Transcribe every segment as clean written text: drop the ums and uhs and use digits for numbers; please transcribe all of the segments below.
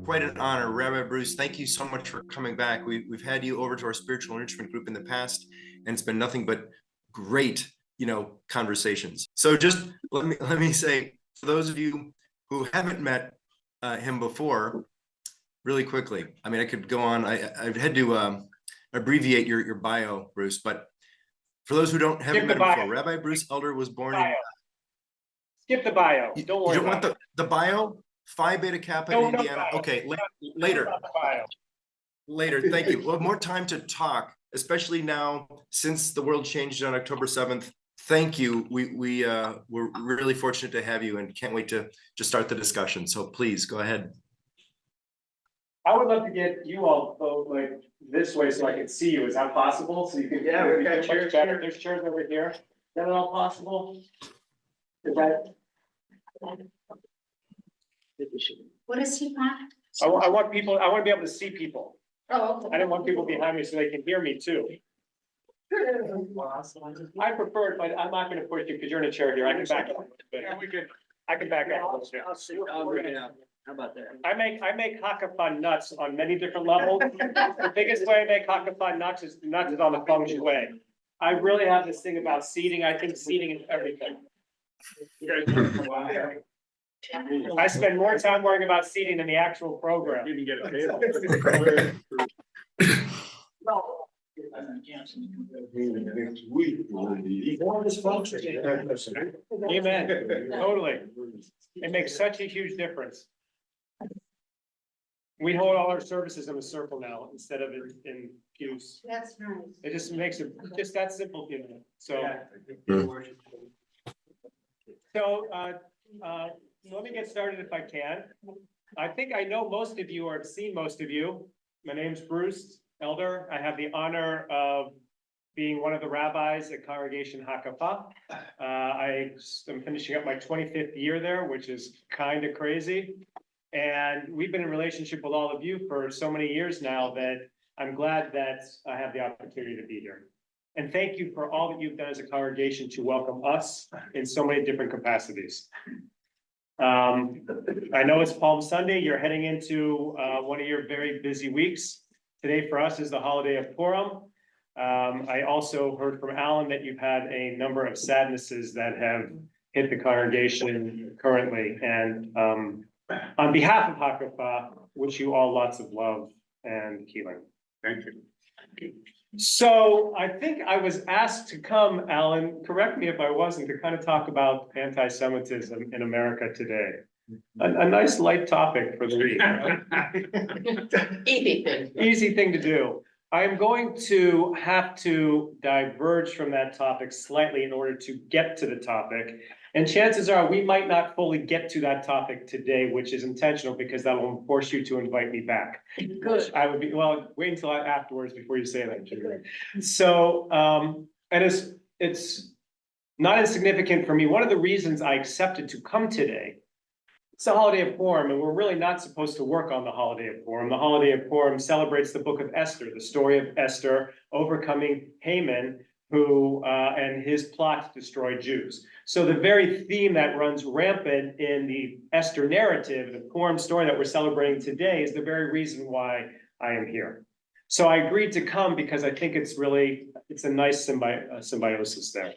quite an honor. Rabbi Bruce, thank you so much for coming back. We've had you over to our spiritual enrichment group in the past, and it's been nothing but great, conversations. So just let me say, for those of you who haven't met him before, really quickly. I mean, I could go on. I've had to abbreviate your bio, Bruce, but for those who haven't met him before, Rabbi Bruce Elder was born in. Skip the bio. Don't worry. You don't want the bio? Phi Beta Kappa in Indiana. Okay, later. Later. Thank you. We'll have more time to talk, especially now since the world changed on October 7th. Thank you. We're really fortunate to have you and can't wait to start the discussion. So please go ahead. I would love to get you all both like this way so I can see you. Is that possible? So you can. Yeah, we've got chairs. There's chairs over here. Is that at all possible? Is that? What does he want? I want to be able to see people. Oh, okay. I don't want people behind me so they can hear me too. I prefer it, but I'm not going to push you because you're in a chair here. I can back up. Yeah, we could. I can back up. How about that? I make hackathon nuts on many different levels. The biggest way I make hackathon nuts is on the feng shui way. I really have this thing about seating. I think seating is everything. I spend more time worrying about seating than the actual program. You can get a Amen. Totally. It makes such a huge difference. We hold all our services in a circle now instead of in pews. That's nice. It just makes it just that simple, So, so let me get started if I can. I think I know most of you or have seen most of you. My name's Bruce Elder. I have the honor of being one of the rabbis at Congregation Hakafah. I am finishing up my 25th year there, which is kind of crazy. And we've been in relationship with all of you for so many years now that I'm glad that I have the opportunity to be here. And thank you for all that you've done as a congregation to welcome us in so many different capacities. I know it's Palm Sunday. You're heading into one of your very busy weeks. Today for us is the holiday of Purim. I also heard from Alan that you've had a number of sadnesses that have hit the congregation currently. And on behalf of Hakafah, wish you all lots of love and healing. Thank you. So I think I was asked to come, Alan, correct me if I wasn't, to kind of talk about anti-Semitism in America today. A nice light topic for the week. Right? Easy thing to do. I am going to have to diverge from that topic slightly in order to get to the topic. And chances are we might not fully get to that topic today, which is intentional because that will force you to invite me back. Good. I would be, well, wait until afterwards before you say that. So, and it's not insignificant for me. One of the reasons I accepted to come today, it's the holiday of Purim, and we're really not supposed to work on the holiday of Purim. The holiday of Purim celebrates the book of Esther, the story of Esther overcoming Haman, who and his plot to destroy Jews. So the very theme that runs rampant in the Esther narrative, the Purim story that we're celebrating today, is the very reason why I am here. So I agreed to come because I think it's a nice symbiosis there.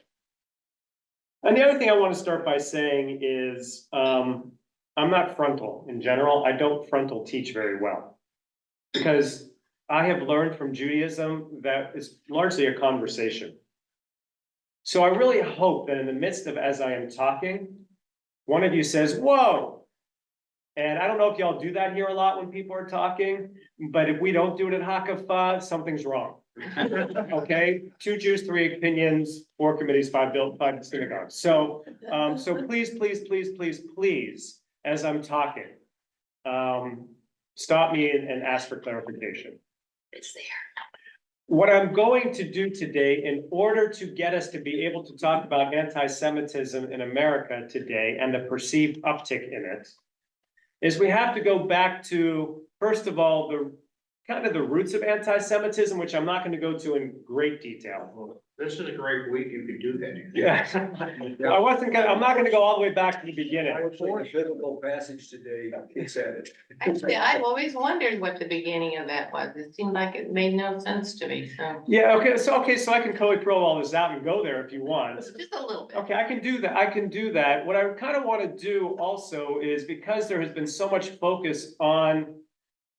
And the other thing I want to start by saying is I'm not frontal in general. I don't frontal teach very well because I have learned from Judaism that it's largely a conversation. So I really hope that in the midst of as I am talking, one of you says, whoa. And I don't know if y'all do that here a lot when people are talking, but if we don't do it at Hakafah, something's wrong. Okay, 2 Jews, 3 opinions, 4 committees, 5 synagogues. So, so please, as I'm talking, stop me and ask for clarification. It's there. What I'm going to do today, in order to get us to be able to talk about anti-Semitism in America today and the perceived uptick in it, is we have to go back to, first of all, the kind of the roots of anti-Semitism, which I'm not going to go to in great detail. Well, this is a great week, you could do that. Yeah. I'm not gonna go all the way back to the beginning. I was for a biblical passage today, he said it. Actually, I've always wondered what the beginning of that was. It seemed like it made no sense to me, so Yeah, okay, so I can totally throw all this out and go there if you want. just a little bit. Okay, I can do that. What I kind of want to do also is because there has been so much focus on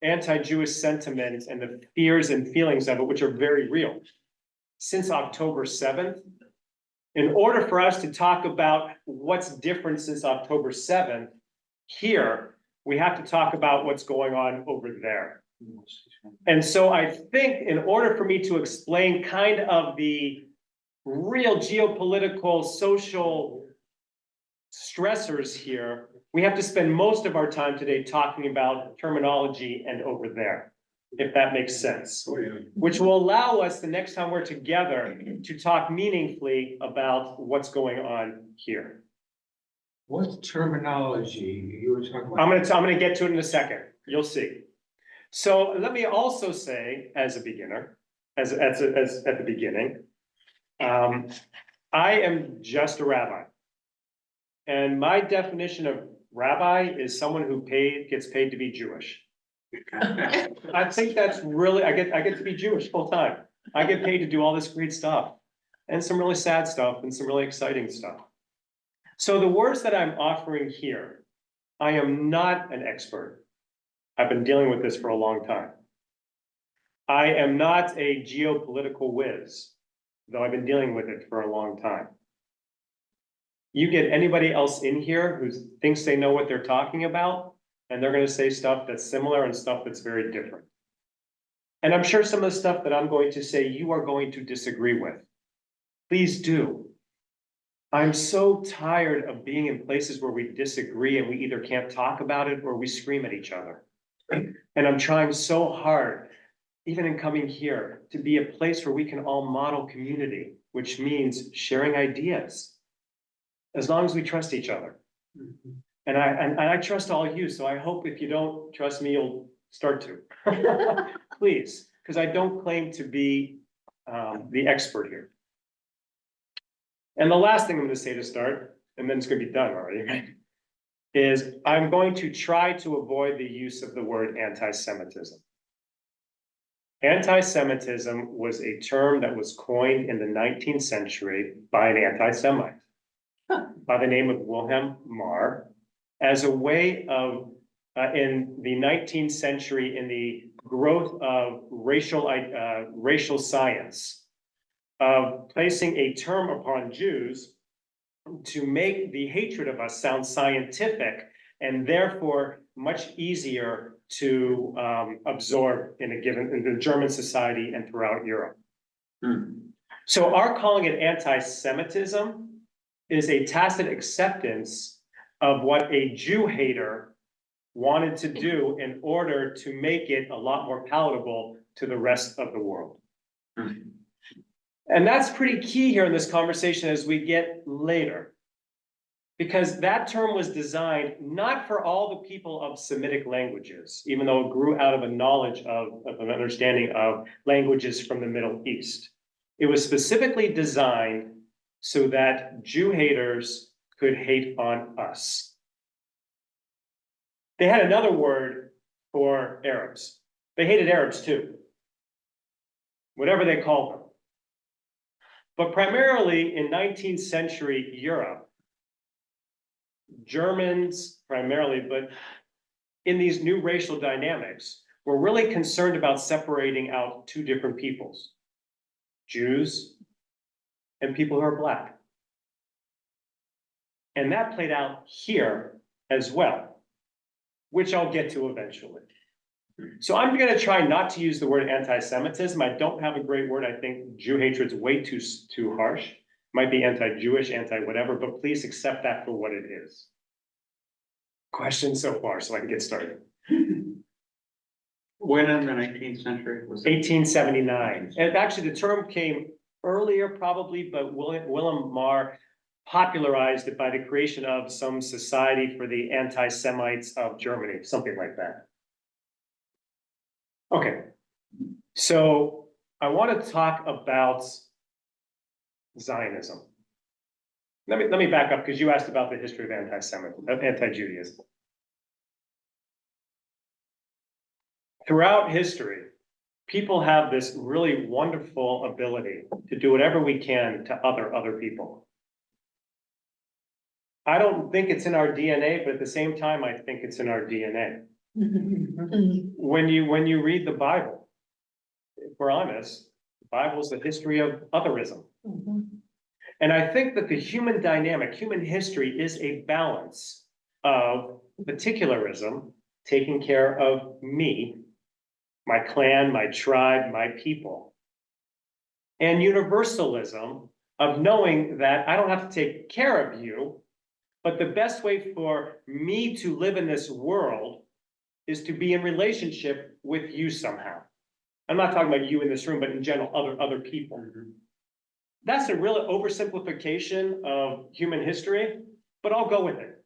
anti-Jewish sentiment and the fears and feelings of it, which are very real, since October 7th. In order for us to talk about what's different since October 7th, here, we have to talk about what's going on over there. And so I think in order for me to explain kind of the real geopolitical, social stressors here, we have to spend most of our time today talking about terminology and over there, if that makes sense. Which will allow us the next time we're together to talk meaningfully about what's going on here. What terminology you were talking about? I'm gonna get to it in a second. You'll see. So let me also say, as a beginner, as at the beginning, I am just a rabbi. And my definition of rabbi is someone who gets paid to be Jewish. I think that's really, I get to be Jewish full time. I get paid to do all this great stuff and some really sad stuff and some really exciting stuff. So the words that I'm offering here, I am not an expert. I've been dealing with this for a long time. I am not a geopolitical whiz, though I've been dealing with it for a long time. You get anybody else in here who thinks they know what they're talking about, and they're going to say stuff that's similar and stuff that's very different. And I'm sure some of the stuff that I'm going to say, you are going to disagree with. Please do. I'm so tired of being in places where we disagree and we either can't talk about it or we scream at each other. And I'm trying so hard, even in coming here, to be a place where we can all model community, which means sharing ideas, as long as we trust each other. And I trust all of you, so I hope if you don't trust me, you'll start to. Please, because I don't claim to be the expert here. And the last thing I'm going to say to start, and then it's going to be done already, right? Is I'm going to try to avoid the use of the word anti-Semitism. Anti-Semitism was a term that was coined in the 19th century by an anti-Semite by the name of Wilhelm Marr as a way of, in the 19th century, in the growth of racial science, of placing a term upon Jews to make the hatred of us sound scientific and therefore much easier to absorb in the German society and throughout Europe. So our calling it anti-Semitism is a tacit acceptance of what a Jew hater wanted to do in order to make it a lot more palatable to the rest of the world. And that's pretty key here in this conversation as we get later. Because that term was designed not for all the people of Semitic languages, even though it grew out of a knowledge of an understanding of languages from the Middle East. It was specifically designed so that Jew haters could hate on us. They had another word for Arabs. They hated Arabs too, whatever they called them. But primarily in 19th century Europe, Germans primarily, but in these new racial dynamics, were really concerned about separating out two different peoples, Jews and people who are Black. And that played out here as well, which I'll get to eventually. So I'm going to try not to use the word anti-Semitism. I don't have a great word. I think Jew hatred's way too harsh. Might be anti-Jewish, anti-whatever, but please accept that for what it is. Questions so far, so I can get started. When in the 19th century was it? 1879. And actually the term came earlier probably, but Wilhelm Marr popularized it by the creation of some society for the anti-Semites of Germany, something like that. Okay, So I want to talk about Zionism. Let me back up because you asked about the history of anti-Judaism. Throughout history, people have this really wonderful ability to do whatever we can to other people. I don't think it's in our DNA, but at the same time, I think it's in our DNA. When you read the Bible, if we're honest, the Bible is the history of otherism. And I think that the human dynamic, human history is a balance of particularism, taking care of me, my clan, my tribe, my people, and universalism of knowing that I don't have to take care of you, but the best way for me to live in this world is to be in relationship with you somehow. I'm not talking about you in this room, but in general, other people. That's a real oversimplification of human history, but I'll go with it.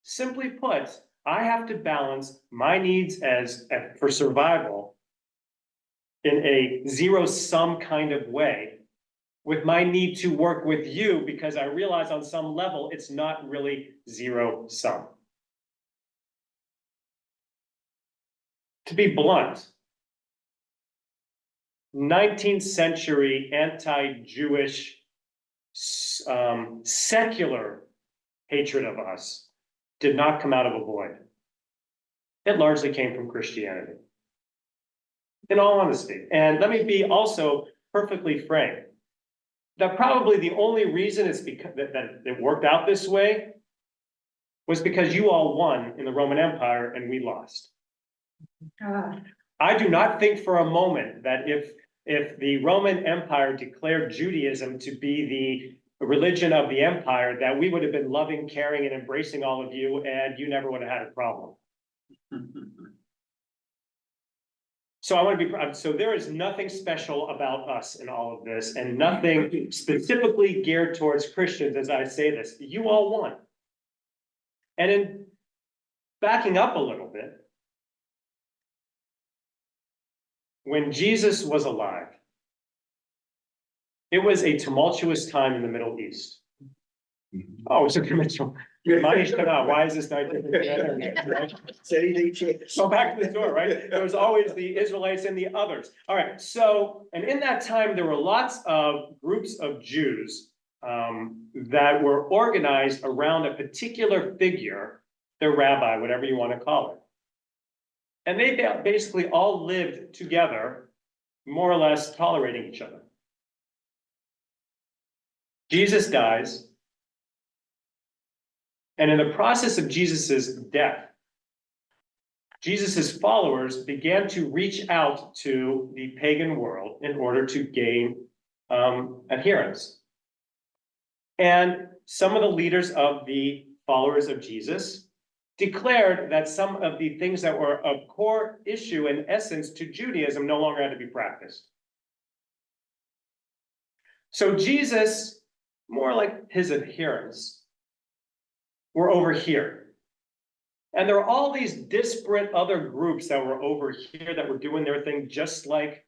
Simply put, I have to balance my needs for survival in a zero-sum kind of way with my need to work with you because I realize on some level it's not really zero-sum. To be blunt, 19th century anti-Jewish secular hatred of us did not come out of a void. It largely came from Christianity. In all honesty, and let me be also perfectly frank, that probably the only reason it's because that it worked out this way was because you all won in the Roman Empire and we lost. I do not think for a moment that if the Roman Empire declared Judaism to be the religion of the empire, that we would have been loving, caring, and embracing all of you, and you never would have had a problem. So I want to be, so there is nothing special about us in all of this, and nothing specifically geared towards Christians as I say this. You all won. And in backing up a little bit, when Jesus was alive, it was a tumultuous time in the Middle East. Oh, it's a conventional. Why is this not different? So back to the story, right? There was always the Israelites and the others. All right, so, and in that time, there were lots of groups of Jews that were organized around a particular figure, their rabbi, whatever you want to call it. And they basically all lived together, more or less tolerating each other. Jesus dies. And in the process of Jesus's death, Jesus's followers began to reach out to the pagan world in order to gain adherence. And some of the leaders of the followers of Jesus declared that some of the things that were of core issue and essence to Judaism no longer had to be practiced. So Jesus, more like his adherents, were over here. And there are all these disparate other groups that were over here that were doing their thing just like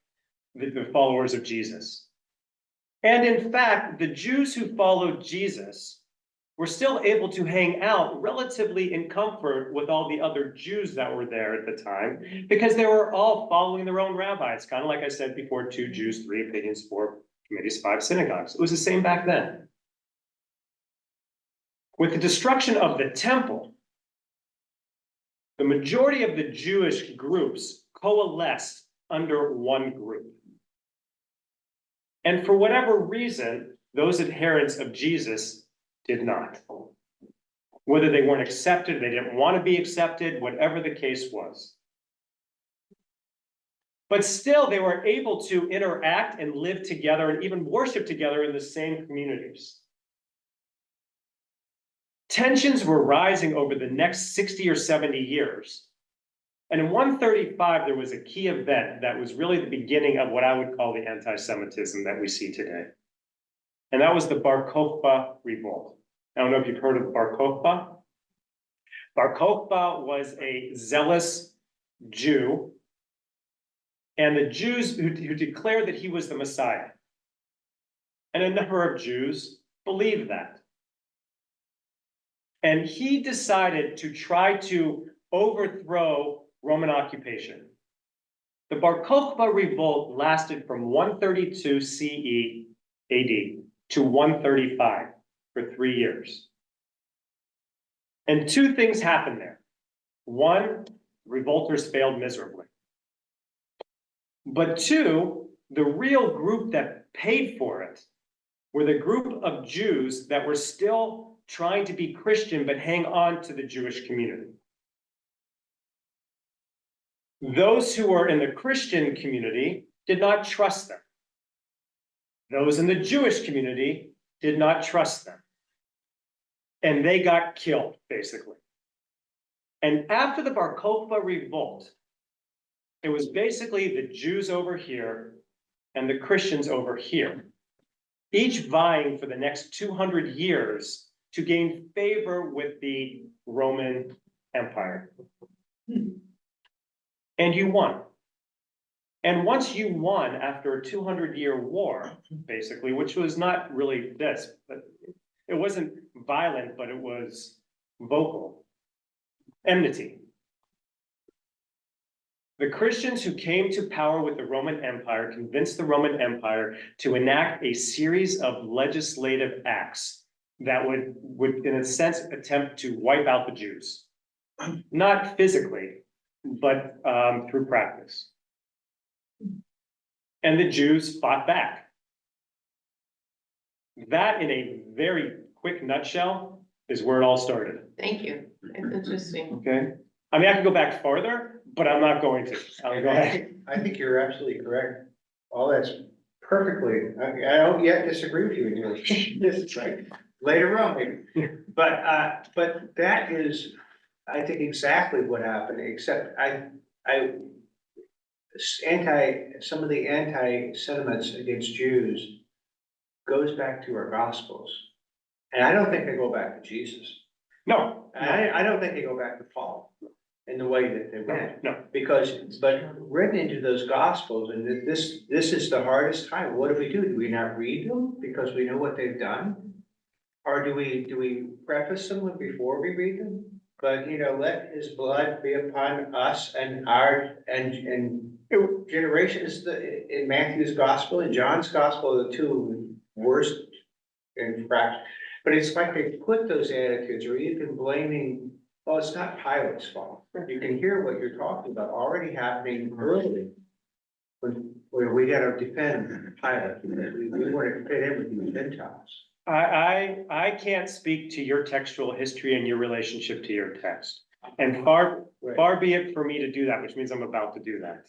the followers of Jesus. And in fact, the Jews who followed Jesus were still able to hang out relatively in comfort with all the other Jews that were there at the time, because they were all following their own rabbis. Kind of like I said before, 2 Jews, 3 opinions, 4 committees, 5 synagogues. It was the same back then. With the destruction of the temple, the majority of the Jewish groups coalesced under one group. And for whatever reason, those adherents of Jesus did not. Whether they weren't accepted, they didn't want to be accepted, whatever the case was. But still, they were able to interact and live together and even worship together in the same communities. Tensions were rising over the next 60 or 70 years. And in 135, there was a key event that was really the beginning of what I would call the anti-Semitism that we see today. And that was the Bar Kokhba revolt. I don't know if you've heard of Bar Kokhba. Bar Kokhba was a zealous Jew and the Jews who declared that he was the Messiah. And a number of Jews believed that. And he decided to try to overthrow Roman occupation. The Bar Kokhba revolt lasted from 132 CE AD to 135 for 3 years. And two things happened there. One, revolters failed miserably. But two, the real group that paid for it were the group of Jews that were still trying to be Christian but hang on to the Jewish community. Those who were in the Christian community did not trust them. Those in the Jewish community did not trust them. And they got killed, basically. And after the Bar Kokhba revolt, it was basically the Jews over here and the Christians over here, each vying for the next 200 years to gain favor with the Roman Empire. And you won. And once you won after a 200-year war, basically, which was not really this, but it wasn't violent, but it was vocal, enmity. The Christians who came to power with the Roman Empire convinced the Roman Empire to enact a series of legislative acts that would in a sense, attempt to wipe out the Jews. Not physically, but through practice. And the Jews fought back. That, in a very quick nutshell, is where it all started. Thank you. That's interesting. Okay? I mean, I can go back farther, but I'm not going to. I'll go ahead. I think you're absolutely correct. All that's perfectly, I don't yet disagree with you in your, this is right, later on, maybe. But that is, I think exactly what happened, except some of the anti-sentiments against Jews goes back to our Gospels. And I don't think they go back to Jesus. No, I don't think they go back to Paul in the way that they went. no. But written into those Gospels, and this is the hardest time. What do? Do we not read them because we know what they've done? Or do we preface them before we read them? But, let his blood be upon us and our, and generations, in Matthew's Gospel and John's Gospel, the two worst in fact. But it's like they put those attitudes, or even blaming, well, it's not Pilate's fault. You can hear what you're talking about already happening early. When we gotta defend Pilate, we want to fit in with the Gentiles. I can't speak to your textual history and your relationship to your text. And far be it for me to do that, which means I'm about to do that.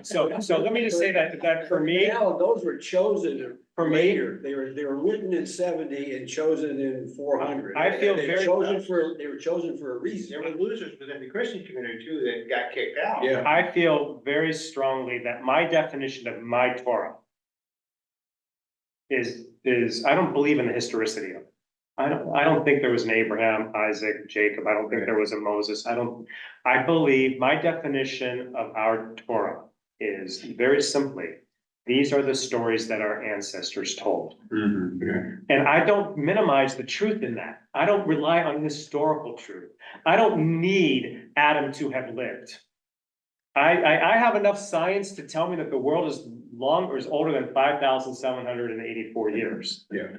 So let me just say that for me, Now, those were chosen for me, later. They were written in 70 and chosen in 400. I feel They were very- chosen for a reason. There were losers within the Christian community too that got kicked out. Yeah. I feel very strongly that my definition of my Torah is I don't believe in the historicity of it. I don't think there was an Abraham, Isaac, Jacob. I don't think there was a Moses. I believe my definition of our Torah is very simply, these are the stories that our ancestors told. And I don't minimize the truth in that. I don't rely on historical truth. I don't need Adam to have lived. I have enough science to tell me that the world is older than 5,784 years. Yeah.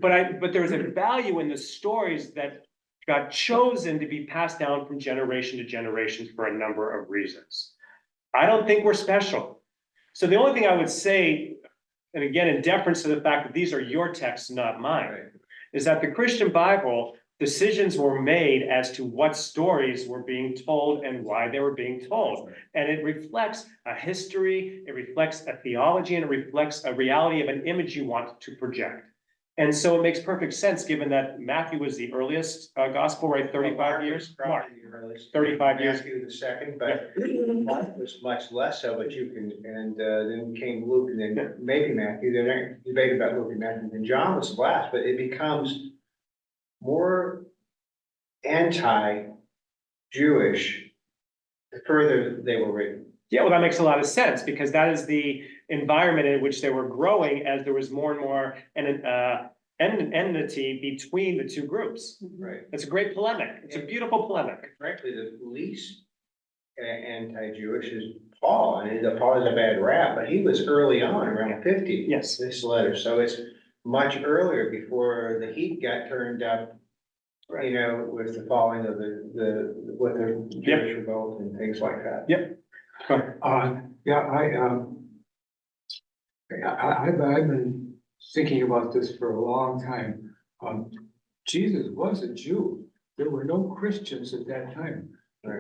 But there's a value in the stories that got chosen to be passed down from generation to generation for a number of reasons. I don't think we're special. So the only thing I would say, and again, in deference to the fact that these are your texts, not mine, is that the Christian Bible, decisions were made as to what stories were being told and why they were being told. And it reflects a history, it reflects a theology, and it reflects a reality of an image you want to project. And so it makes perfect sense, given that Matthew was the earliest gospel, right? 35 years? Mark, 35 years. Matthew the second, but Mark was much less so, but you can, and then came Luke, and then maybe Matthew. There's debate about Luke and Matthew, and John was the last, but it becomes more anti-Jewish the further they were written. Yeah, well, that makes a lot of sense because that is the environment in which they were growing as there was more and more enmity between the two groups. Right. It's a great polemic. It's a beautiful polemic. Frankly, the least anti-Jewish is Paul, and Paul has a bad rap, but he was early on, around 50. Yes. This letter, so it's much earlier before the heat got turned up, you know, with the falling of with the Jewish revolt and things like that. Yep. I've been thinking about this for a long time. Jesus was a Jew. There were no Christians at that time.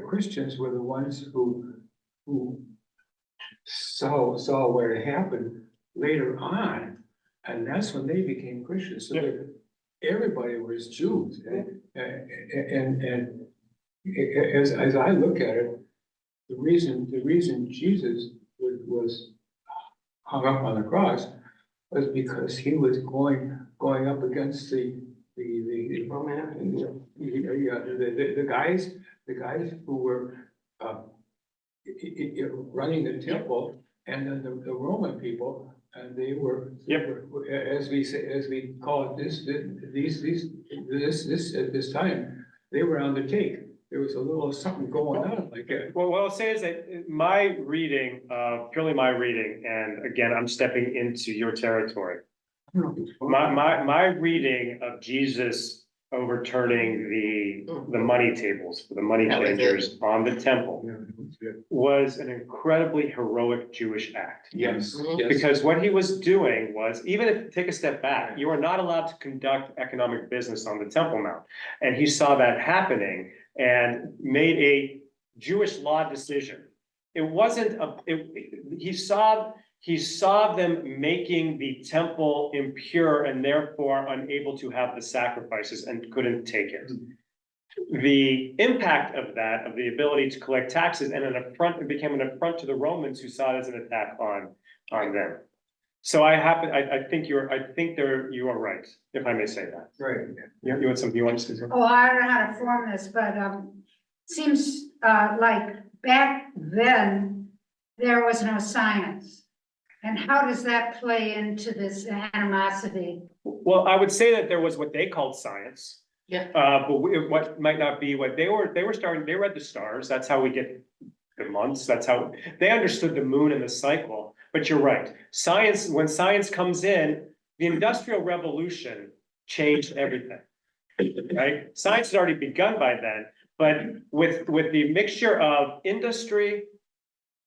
Christians were the ones who saw what had happened later on, and that's when they became Christians. So everybody was Jews, and as I look at it, the reason Jesus was hung up on the cross was because he was going up against the guys who were running the temple, and then the Roman people, and they were, as we call it, at this time, they were on the take. There was a little something going on like that. Well, what I'll say is that my reading, purely my reading, and again, I'm stepping into your territory. My reading of Jesus overturning the money tables for the money changers on the temple was an incredibly heroic Jewish act. Yes. Because what he was doing was, even if, take a step back, you are not allowed to conduct economic business on the Temple Mount. And he saw that happening and made a Jewish law decision. It wasn't, he saw them making the temple impure and therefore unable to have the sacrifices and couldn't take it. The impact of that, of the ability to collect taxes, and an affront, it became an affront to the Romans who saw it as an attack on them. So I think you are right, if I may say that. Right. You want something you want to say? Oh, I don't know how to form this, but seems like back then, there was no science. And how does that play into this animosity? Well, I would say that there was what they called science. Yeah. But what might not be what they were starting, they read the stars. That's how we get the months. That's how they understood the moon and the cycle. But you're right. Science, when science comes in, the Industrial Revolution changed everything. Right? Science had already begun by then, but with the mixture of industry,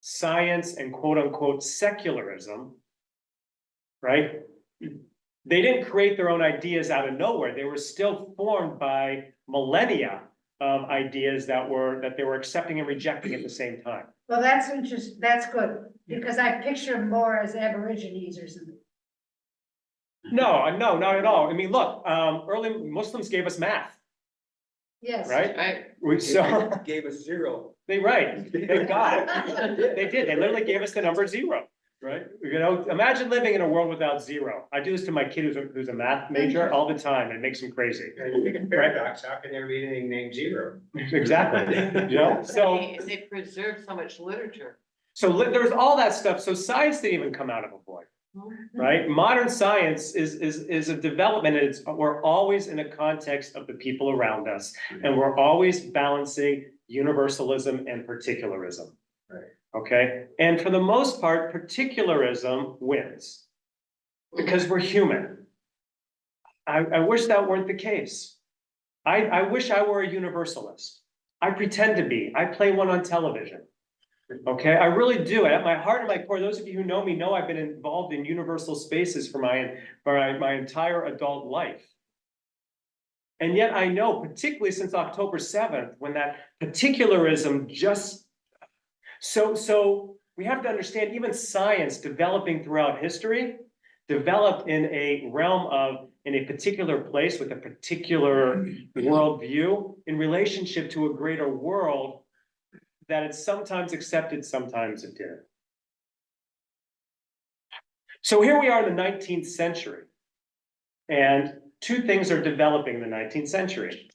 science, and quote unquote secularism, right? They didn't create their own ideas out of nowhere. They were still formed by millennia of ideas that they were accepting and rejecting at the same time. Well, that's interesting. That's good because I picture them more as Aborigines or something. No, not at all. I mean, look, early Muslims gave us math, Yes. right? Right. Gave us zero. They got it. They did. They literally gave us the number zero. Right? You know, imagine living in a world without zero. I do this to my kid who's a math major all the time. It makes him crazy. And you think of paradox, how can there be anything named zero? Exactly. You know, so They preserve so much literature. there's all that stuff. So science didn't even come out of a void, right? Modern science is a development. We're always in a context of the people around us, and we're always balancing universalism and particularism. Right. Okay, and for the most part, particularism wins because we're human. I wish that weren't the case. I wish I were a universalist. I pretend to be. I play one on television. Okay, I really do. At my heart and my core, those of you who know me know I've been involved in universal spaces for my entire adult life. And yet I know, particularly since October 7th, when that particularism just So we have to understand even science developing throughout history developed in a realm of, in a particular place with a particular worldview in relationship to a greater world that it's sometimes accepted, sometimes it didn't. So here we are in the 19th century, and two things are developing in the 19th century.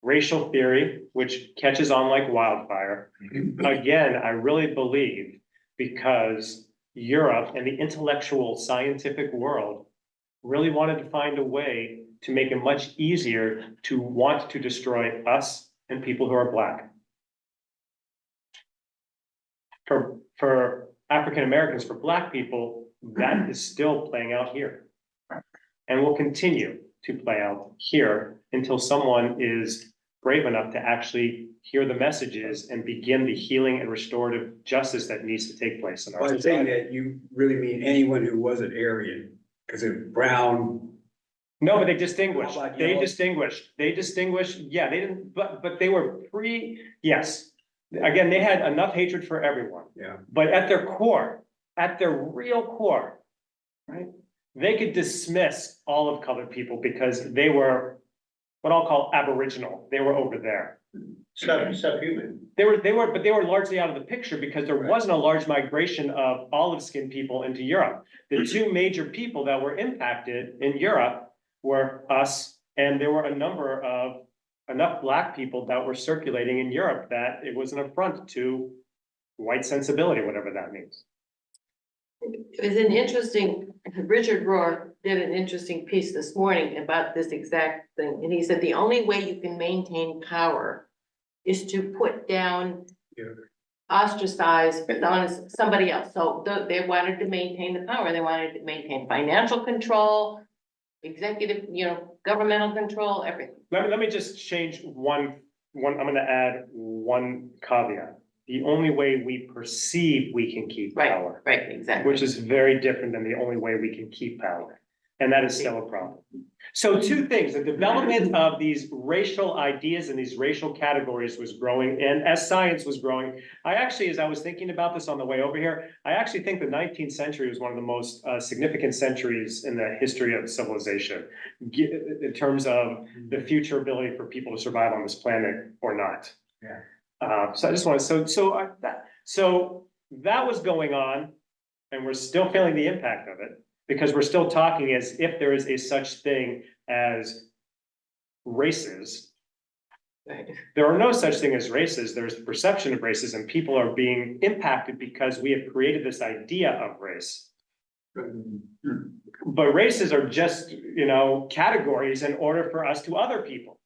Racial theory, which catches on like wildfire. Again, I really believe because Europe and the intellectual scientific world really wanted to find a way to make it much easier to want to destroy us and people who are Black. For African Americans, for Black people, that is still playing out here. And will continue to play out here until someone is brave enough to actually hear the messages and begin the healing and restorative justice that needs to take place in our Well, I'm saying society. that you really mean anyone who wasn't Aryan, because of brown. No, but they distinguished, How about they yellow? distinguished, yeah, they didn't, but they were yes. Again, they had enough hatred for everyone. Yeah. But at their core, at their real core, right? They could dismiss all of colored people because they were what I'll call aboriginal. They were over there. Subhuman. They were largely out of the picture because there wasn't a large migration of olive skinned people into Europe. The two major people that were impacted in Europe were us, and there were a number of enough Black people that were circulating in Europe that it was an affront to white sensibility, whatever that means. It was an interesting, Richard Rohr did an interesting piece this morning about this exact thing. And he said, the only way you can maintain power is to put down, ostracize on somebody else. So they wanted to maintain the power. They wanted to maintain financial control, executive, governmental control, everything. Let me just change one, I'm gonna add one caveat. The only way we perceive we can keep power. Right, exactly. Which is very different than the only way we can keep power. And that is still a problem. So two things, the development of these racial ideas and these racial categories was growing, and as science was growing, I actually, as I was thinking about this on the way over here, I actually think the 19th century was one of the most significant centuries in the history of civilization, in terms of the future ability for people to survive on this planet or not. Yeah. So I just want to, so that was going on, and we're still feeling the impact of it, because we're still talking as if there is a such thing as races. Right. There are no such thing as races. There's the perception of races, and people are being impacted because we have created this idea of race. But races are just, categories in order for us to other people.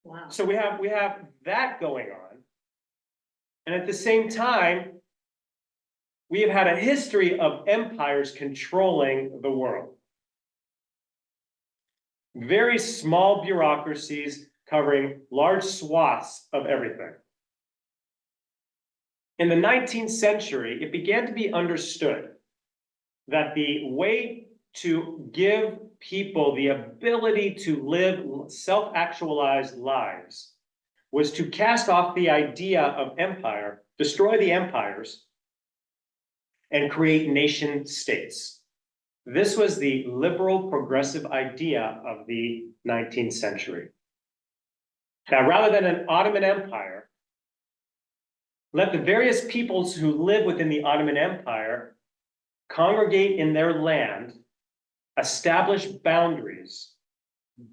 Wow. So we have that going on. And at the same time, we have had a history of empires controlling the world. Very small bureaucracies covering large swaths of everything. In the 19th century, it began to be understood that the way to give people the ability to live self-actualized lives was to cast off the idea of empire, destroy the empires, and create nation states. This was the liberal progressive idea of the 19th century. Now, rather than an Ottoman Empire, let the various peoples who live within the Ottoman Empire congregate in their land, establish boundaries,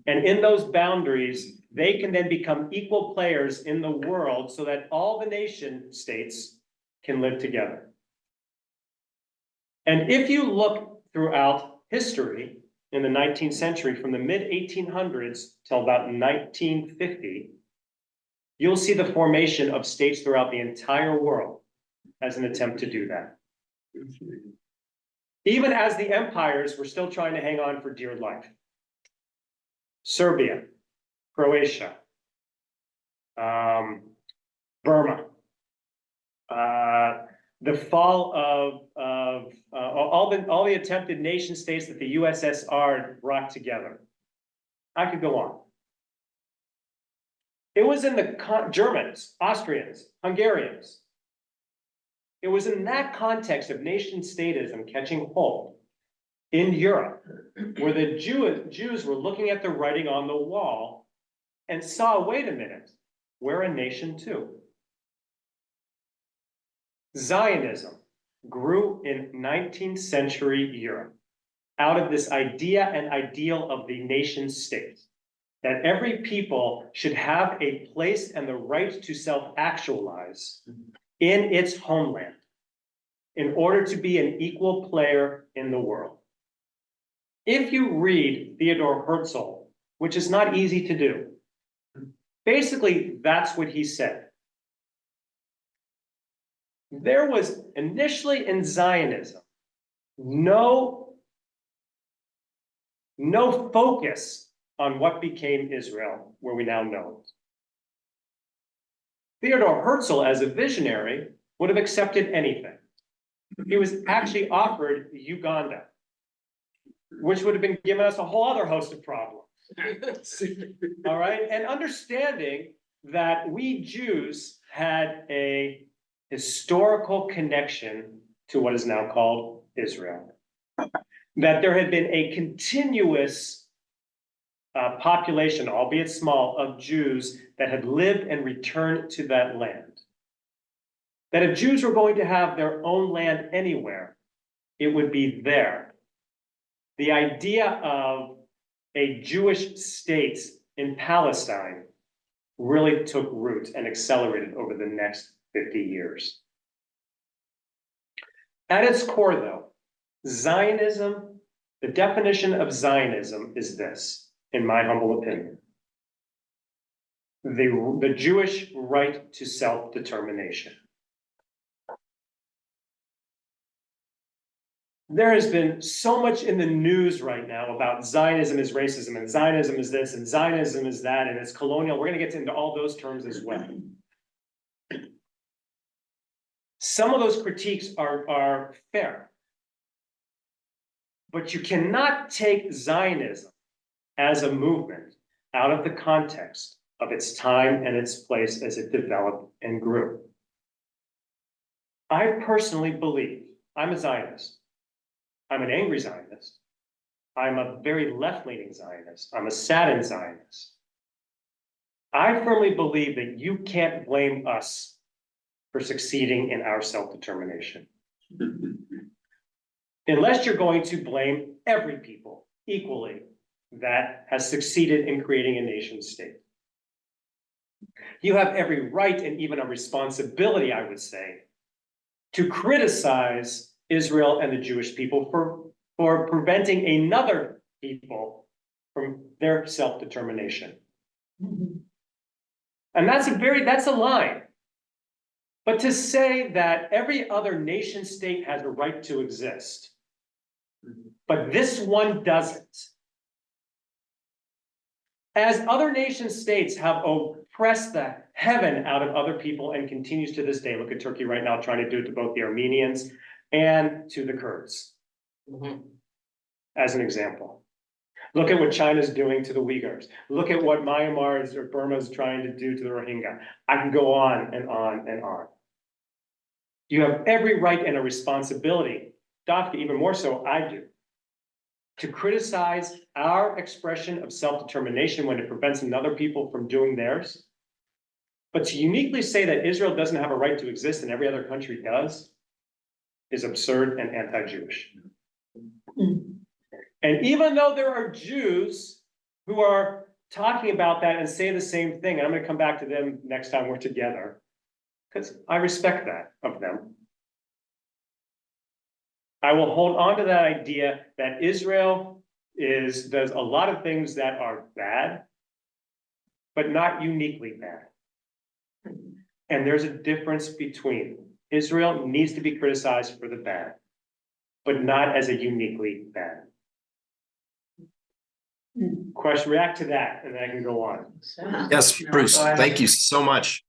and in those boundaries, they can then become equal players in the world so that all the nation states can live together. And if you look throughout history in the 19th century, from the mid 1800s till about 1950, you'll see the formation of states throughout the entire world as an attempt to do that. Even as the empires were still trying to hang on for dear life. Serbia, Croatia, Burma, the fall of all the attempted nation states that the USSR brought together. I could go on. It was in the Germans, Austrians, Hungarians. It was in that context of nation statism catching hold in Europe, where the Jews were looking at the writing on the wall and saw, wait a minute, we're a nation too. Zionism grew in 19th century Europe out of this idea and ideal of the nation state, that every people should have a place and the right to self-actualize in its homeland in order to be an equal player in the world. If you read Theodor Herzl, which is not easy to do, basically that's what he said. There was initially in Zionism no focus on what became Israel, where we now know it. Theodor Herzl, as a visionary, would have accepted anything. He was actually offered Uganda, which would have been given us a whole other host of problems. All right, and understanding that we Jews had a historical connection to what is now called Israel. That there had been a continuous population, albeit small, of Jews that had lived and returned to that land. That if Jews were going to have their own land anywhere, it would be there. The idea of a Jewish state in Palestine really took root and accelerated over the next 50 years. At its core, though, Zionism, the definition of Zionism is this, in my humble opinion. The Jewish right to self-determination. There has been so much in the news right now about Zionism is racism, and Zionism is this, and Zionism is that, and it's colonial. We're going to get into all those terms as well. Some of those critiques are fair. But you cannot take Zionism as a movement out of the context of its time and its place as it developed and grew. I personally believe, I'm a Zionist. I'm an angry Zionist. I'm a very left-leaning Zionist. I'm a saddened Zionist. I firmly believe that you can't blame us for succeeding in our self-determination. Unless you're going to blame every people equally that has succeeded in creating a nation state. You have every right and even a responsibility, I would say, to criticize Israel and the Jewish people for preventing another people from their self-determination. And that's a line. But to say that every other nation state has a right to exist, but this one doesn't. As other nation states have oppressed the heaven out of other people and continues to this day, look at Turkey right now trying to do it to both the Armenians and to the Kurds, as an example. Look at what China's doing to the Uyghurs. Look at what Myanmar or Burma is trying to do to the Rohingya. I can go on and on and on. You have every right and a responsibility, Dafka, even more so I do, to criticize our expression of self-determination when it prevents another people from doing theirs. But to uniquely say that Israel doesn't have a right to exist and every other country does is absurd and anti-Jewish. And even though there are Jews who are talking about that and say the same thing, and I'm going to come back to them next time we're together, because I respect that of them. I will hold on to that idea that Israel does a lot of things that are bad, but not uniquely bad. And there's a difference between Israel needs to be criticized for the bad, but not as a uniquely bad. Question, react to that, and then I can go on. Yes, Bruce, thank you so much.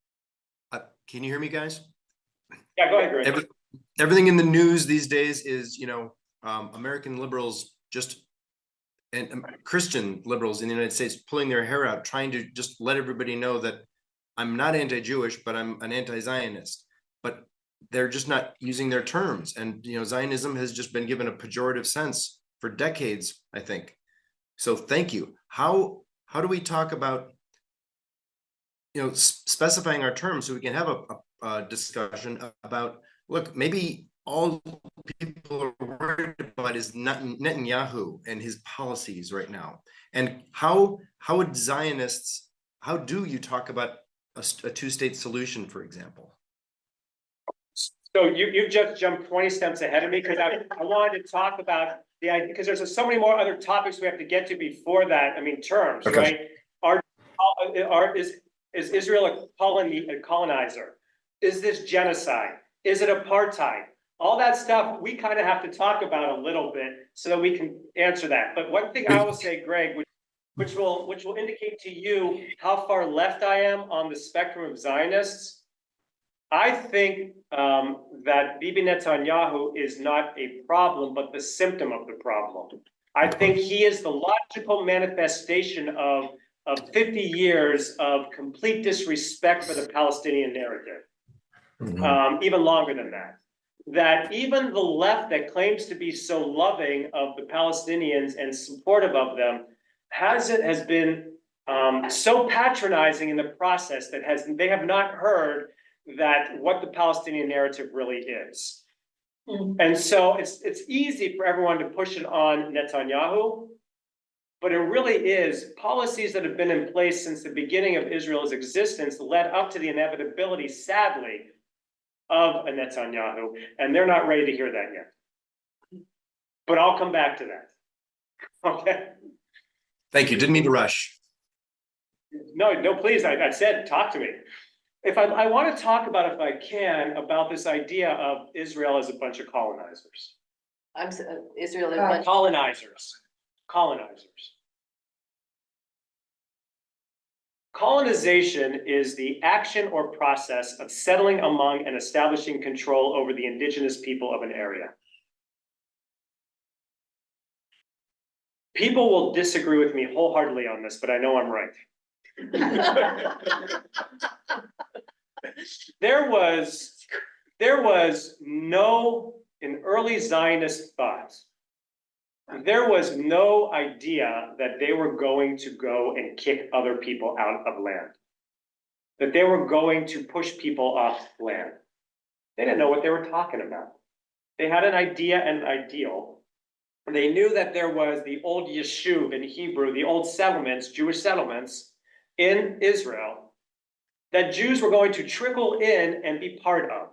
Can you hear me, guys? Yeah, go ahead, Greg. Everything in the news these days is, American liberals and Christian liberals in the United States pulling their hair out, trying to just let everybody know that I'm not anti-Jewish, but I'm an anti-Zionist. But they're just not using their terms. And, Zionism has just been given a pejorative sense for decades, I think. So thank you. How do we talk about, specifying our terms so we can have a discussion about, look, maybe all people are worried about is Netanyahu and his policies right now. And how would Zionists, how do you talk about a two-state solution, for example? So you just jumped 20 steps ahead of me, because I wanted to talk about the idea, because there's so many more other topics we have to get to before that, I mean, terms, Okay. right? Is Israel a colonizer? Is this genocide? Is it apartheid? All that stuff, we kind of have to talk about a little bit so that we can answer that. But one thing I will say, Greg, which will indicate to you how far left I am on the spectrum of Zionists. I think that Bibi Netanyahu is not a problem, but the symptom of the problem. I think he is the logical manifestation of 50 years of complete disrespect for the Palestinian narrative. Even longer than that. That even the left that claims to be so loving of the Palestinians and supportive of them has been so patronizing in the process that they have not heard that what the Palestinian narrative really is. And so it's easy for everyone to push it on Netanyahu, but it really is policies that have been in place since the beginning of Israel's existence led up to the inevitability, sadly, of a Netanyahu, and they're not ready to hear that yet. But I'll come back to that. Okay? Thank you. Didn't mean to rush. No, please, I said, talk to me. If I want to talk about, if I can, about this idea of Israel as a bunch of colonizers. Israel is a bunch Colonizers. Colonization is the action or process of settling among and establishing control over the indigenous people of an area. People will disagree with me wholeheartedly on this, but I know I'm right. There was no, in early Zionist thought, there was no idea that they were going to go and kick other people out of land, that they were going to push people off land. They didn't know what they were talking about. They had an idea and an ideal. They knew that there was the old Yeshuv in Hebrew, the old settlements, Jewish settlements in Israel, that Jews were going to trickle in and be part of.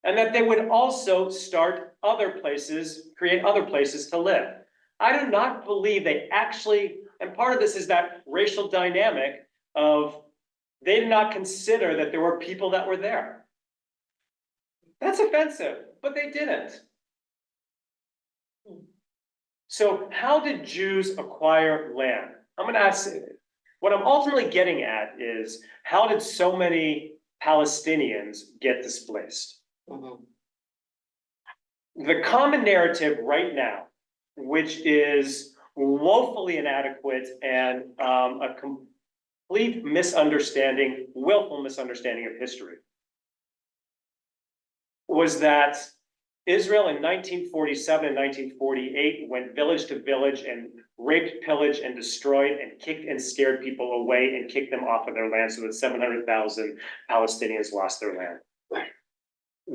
And that they would also start other places, create other places to live. I do not believe they actually, and part of this is that racial dynamic of they did not consider that there were people that were there. That's offensive, but they didn't. So how did Jews acquire land? I'm going to ask, what I'm ultimately getting at is, how did so many Palestinians get displaced? The common narrative right now, which is woefully inadequate and a complete misunderstanding, willful misunderstanding of history, was that Israel in 1947 and 1948 went village to village and raped, pillaged, and destroyed and kicked and scared people away and kicked them off of their land, so that 700,000 Palestinians lost their land.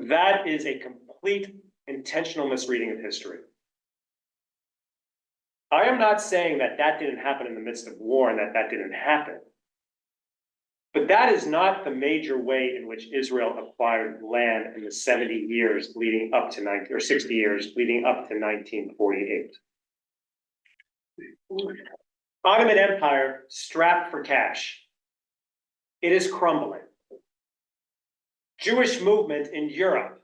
That is a complete intentional misreading of history. I am not saying that that didn't happen in the midst of war and that didn't happen. But that is not the major way in which Israel acquired land in the 70 years leading up to 60 years leading up to 1948. Ottoman Empire strapped for cash. It is crumbling. Jewish movement in Europe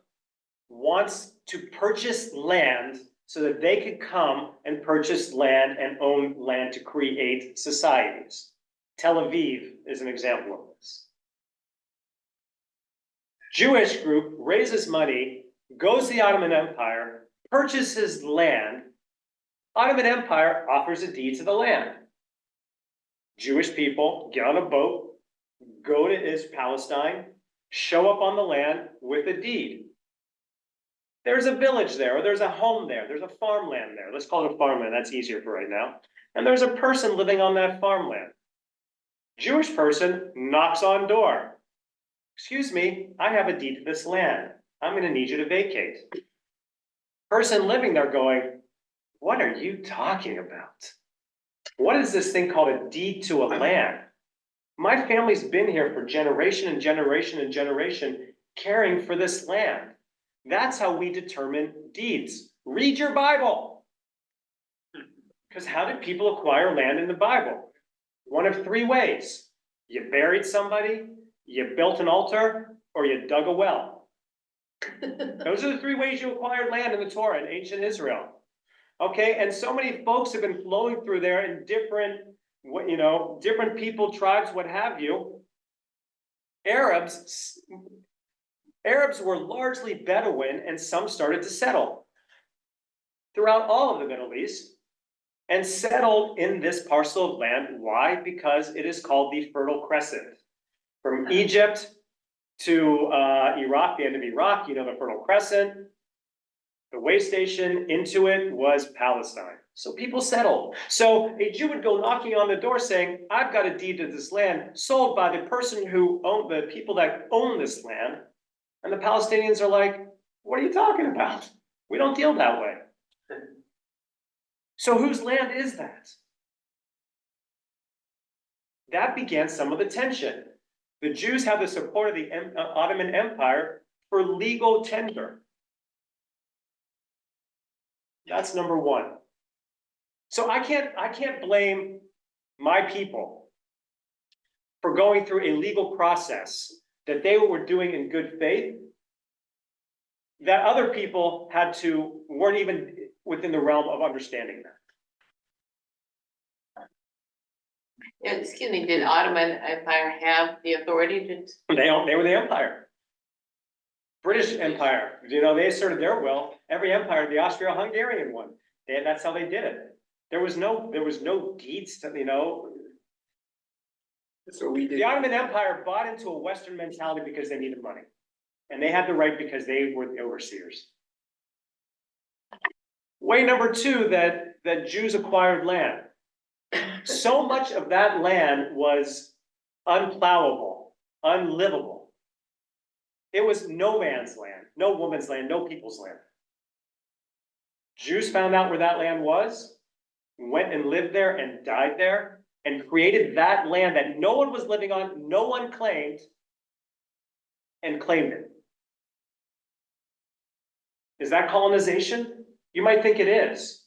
wants to purchase land so that they could come and purchase land and own land to create societies. Tel Aviv is an example of this. Jewish group raises money, goes to the Ottoman Empire, purchases land. Ottoman Empire offers a deed to the land. Jewish people get on a boat, go to Palestine, show up on the land with a deed. There's a village there, or there's a home there, there's a farmland there. Let's call it a farmland, that's easier for right now. And there's a person living on that farmland. Jewish person knocks on door. Excuse me, I have a deed to this land. I'm gonna need you to vacate. Person living there going, what are you talking about? What is this thing called a deed to a land? My family's been here for generation and generation and generation. caring for this land. That's how we determine deeds. Read your Bible. Because how did people acquire land in the Bible? One of three ways. You buried somebody, you built an altar, or you dug a well. Those are the three ways you acquired land in the Torah in ancient Israel. Okay, and so many folks have been flowing through there in different, different people, tribes, what have you. Arabs were largely Bedouin, and some started to settle throughout all of the Middle East and settled in this parcel of land. Why? Because it is called the Fertile Crescent. From Egypt to Iraq, the end of Iraq, the Fertile Crescent, the way station into it was Palestine. So people settled. So a Jew would go knocking on the door saying, I've got a deed to this land sold by the person who owned, the people that own this land. And the Palestinians are like, what are you talking about? We don't deal that way. So whose land is that? That began some of the tension. The Jews have the support of the Ottoman Empire for legal tender. That's number one. So I can't blame my people for going through a legal process that they were doing in good faith, that other people weren't even within the realm of understanding that. Excuse me, did Ottoman Empire have the authority to? They were the empire. British Empire, they asserted their will. Every empire, the Austro-Hungarian one, that's how they did it. There was no deeds to, So we did. The Ottoman Empire bought into a Western mentality because they needed money. And they had the right because they were the overseers. Way number two, that Jews acquired land. So much of that land was unplowable, unlivable. It was no man's land, no woman's land, no people's land. Jews found out where that land was, went and lived there and died there, and created that land that no one was living on, no one claimed, and claimed it. Is that colonization? You might think it is.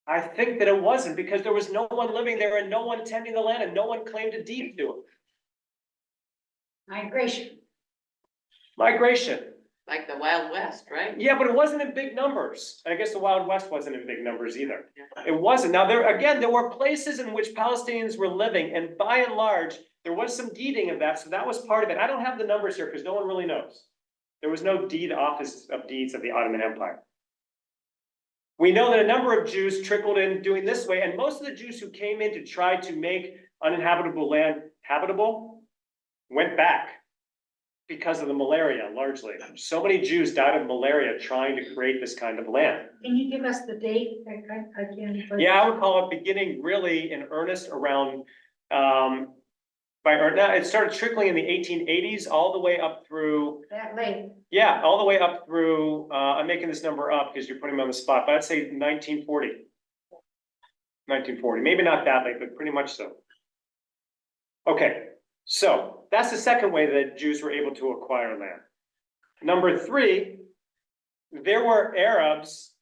I think that it wasn't, because there was no one living there and no one tending the land and no one claimed a deed to it. Migration. Migration. Like the Wild West, right? Yeah, but it wasn't in big numbers. And I guess the Wild West wasn't in big numbers either. It wasn't. Now, there were places in which Palestinians were living, and by and large, there was some deeding of that, so that was part of it. I don't have the numbers here because no one really knows. There was no deed office of deeds of the Ottoman Empire. We know that a number of Jews trickled in doing this way, and most of the Jews who came in to try to make uninhabitable land habitable went back because of the malaria, largely. So many Jews died of malaria trying to create this kind of land. Can you give us the date? I can't. Yeah, I would call it beginning really in earnest around, now it started trickling in the 1880s all the way up through, That late. yeah, all the way up through, I'm making this number up because you're putting me on the spot, but I'd say 1940. 1940, maybe not that late, but pretty much so. Okay, so that's the second way that Jews were able to acquire land. Number three, there were Arabs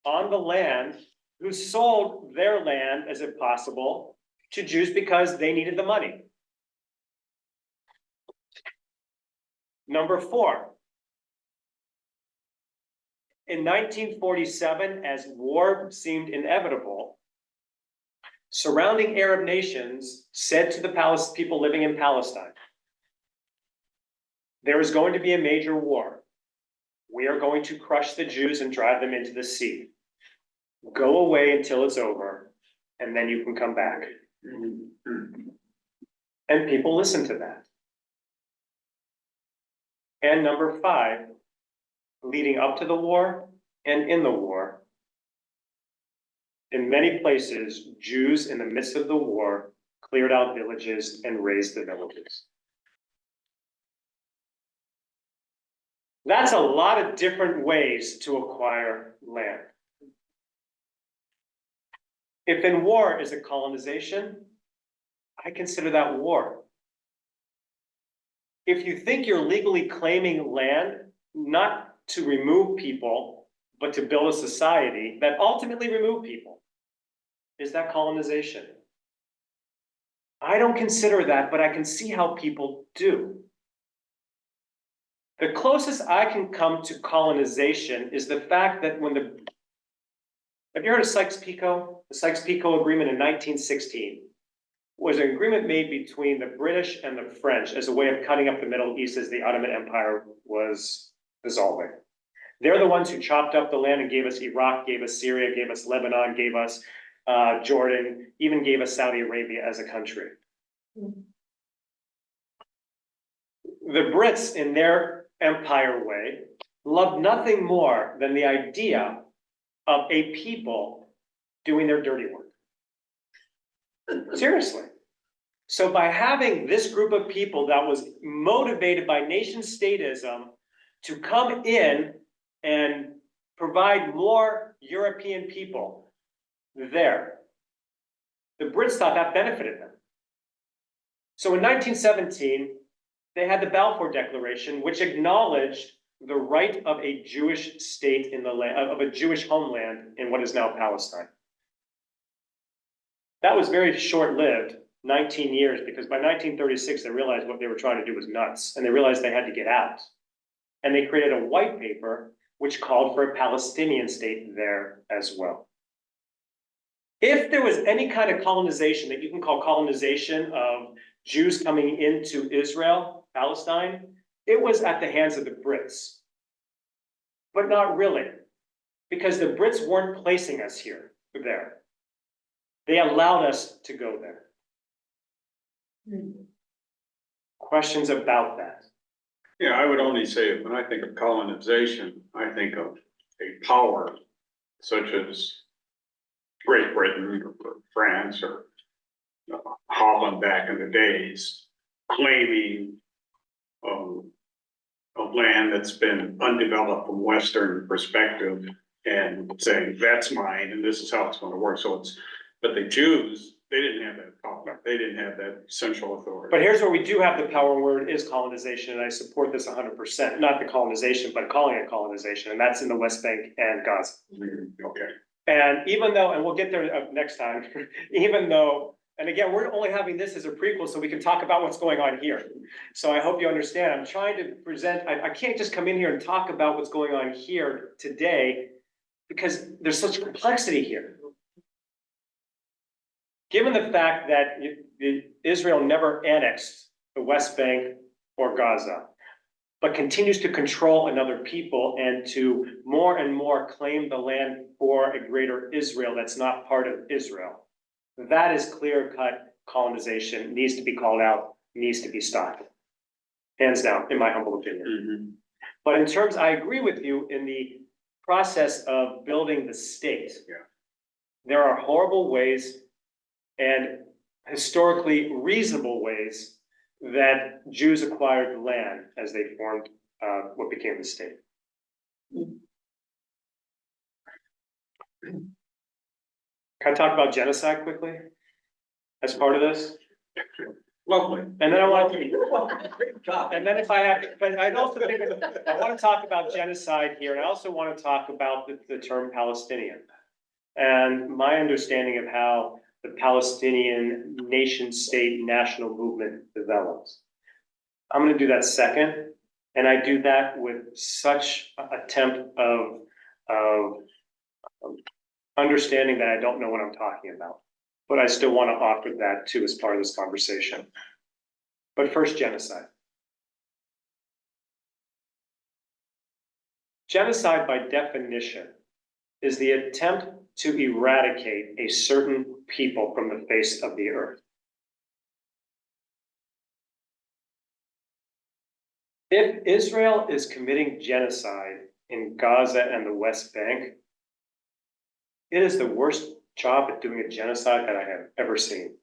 on the land who sold their land, as if possible, to Jews because they needed the money. Number four, in 1947, as war seemed inevitable, surrounding Arab nations said to the people living in Palestine, there is going to be a major war. We are going to crush the Jews and drive them into the sea. Go away until it's over, and then you can come back. And people listened to that. And number five, leading up to the war and in the war, in many places, Jews in the midst of the war cleared out villages and razed the villages. That's a lot of different ways to acquire land. If in war is a colonization, I consider that war. if you think you're legally claiming land, not to remove people, but to build a society that ultimately remove people, is that colonization? I don't consider that, but I can see how people do. The closest I can come to colonization is the fact that have you heard of Sykes-Picot? The Sykes-Picot Agreement in 1916 was an agreement made between the British and the French as a way of cutting up the Middle East as the Ottoman Empire was dissolving. They're the ones who chopped up the land and gave us Iraq, gave us Syria, gave us Lebanon, gave us Jordan, even gave us Saudi Arabia as a country. The Brits, in their empire way, loved nothing more than the idea of a people doing their dirty work. Seriously. So by having this group of people that was motivated by nation statism to come in and provide more European people there, the Brits thought that benefited them. So in 1917, they had the Balfour Declaration, which acknowledged the right of a Jewish state in the land, of a Jewish homeland in what is now Palestine. That was very short-lived, 19 years, because by 1936, they realized what they were trying to do was nuts, and they realized they had to get out. And they created a white paper which called for a Palestinian state there as well. If there was any kind of colonization that you can call colonization of Jews coming into Israel, Palestine, it was at the hands of the Brits. But not really, because the Brits weren't placing us there. They allowed us to go there. Questions about that? Yeah, I would only say, when I think of colonization, I think of a power such as Great Britain or France or Holland back in the days, claiming a land that's been undeveloped from Western perspective and saying, that's mine and this is how it's going to work. So but the Jews, they didn't have that power. They didn't have that central authority. But here's where we do have the power word is colonization, and I support this 100%, not the colonization, but calling it colonization, and that's in the West Bank and Gaza. Okay. And even though, and we'll get there next time, even though, and again, we're only having this as a prequel so we can talk about what's going on here. So I hope you understand, I'm trying to present, I can't just come in here and talk about what's going on here today because there's such complexity here. Given the fact that Israel never annexed the West Bank or Gaza, but continues to control another people and to more and more claim the land for a greater Israel that's not part of Israel, that is clear-cut colonization, needs to be called out, needs to be stopped. Hands down, in my humble opinion. But in terms, I agree with you in the process of building the state. Yeah. There are horrible ways and historically reasonable ways that Jews acquired land as they formed what became the state. Can I talk about genocide quickly as part of this? Lovely. And then I want to, and then if I have, but I'd also think, I want to talk about genocide here, and I also want to talk about the term Palestinian. And my understanding of how the Palestinian nation state national movement develops. I'm going to do that second, and I do that with such attempt of understanding that I don't know what I'm talking about, but I still want to offer that too as part of this conversation. But first, genocide. Genocide, by definition, is the attempt to eradicate a certain people from the face of the earth. If Israel is committing genocide in Gaza and the West Bank, it is the worst job at doing a genocide that I have ever seen.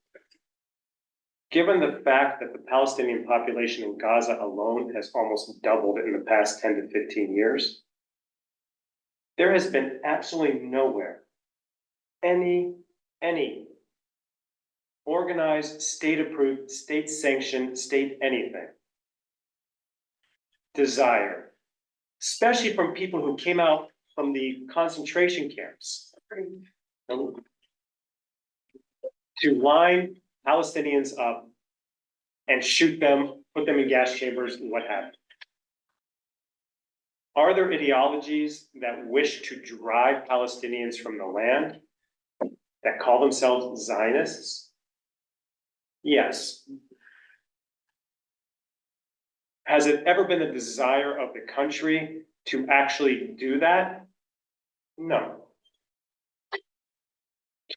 Given the fact that the Palestinian population in Gaza alone has almost doubled in the past 10 to 15 years, there has been absolutely nowhere any organized, state-approved, state-sanctioned, state anything desire, especially from people who came out from the concentration camps, to line Palestinians up and shoot them, put them in gas chambers and what have you. Are there ideologies that wish to drive Palestinians from the land that call themselves Zionists? Yes. Has it ever been the desire of the country to actually do that? No.